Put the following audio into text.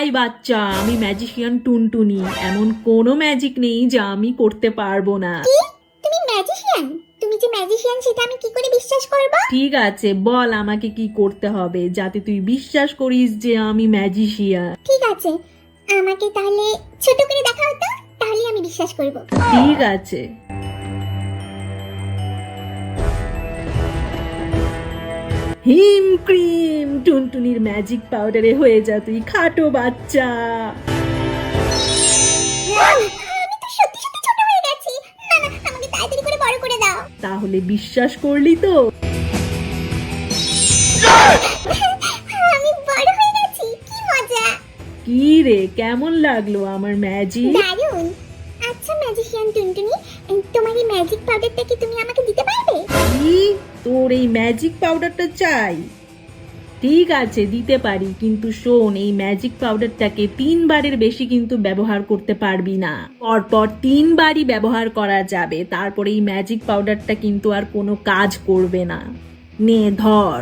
এই বাচ্চা, আমি ম্যাজিশিয়ান টুনটুনি। এমন কোনো ম্যাজিক নেই যা আমি করতে পারবো না। তুমি ম্যাজিশিয়ান? তুমি যে ম্যাজিশিয়ান সেটা আমি কি করে বিশ্বাস করব? ঠিক আছে, বল আমাকে কি করতে হবে যাতে তুই বিশ্বাস করিস যে আমি ম্যাজিশিয়ান। ঠিক আছে, আমাকে তাহলে ছোট করে দেখাও তো, তাহলে আমি বিশ্বাস করব। ঠিক আছে। হিম ক্রিম, টুনটুনির ম্যাজিক পাউডারে হয়ে যা তুই খাটো বাচ্চা। আমি তো সত্যি সত্যি ছোট হয়ে গেছি। না না, আমাকে তাড়াতাড়ি করে বড় করে দাও। তাহলে বিশ্বাস করলি তো? আমি বড় হয়ে গেছি, কি মজা! কি রে, কেমন লাগলো আমার ম্যাজিক? দারুণ। আচ্ছা ম্যাজিশিয়ান টুনটুনি, তোমার এই ম্যাজিক পাউডারটা কি তুমি আমাকে দিতে পারবে? কি, তোর এই ম্যাজিক পাউডারটা চাই? ঠিক আছে, দিতে পারি, কিন্তু শোন, এই ম্যাজিক পাউডারটাকে 3 বারের বেশি কিন্তু ব্যবহার করতে পারবি না। পরপর 3 বারই ব্যবহার করা যাবে, তারপরে এই ম্যাজিক পাউডারটা কিন্তু আর কোনো কাজ করবে না। নে ধর।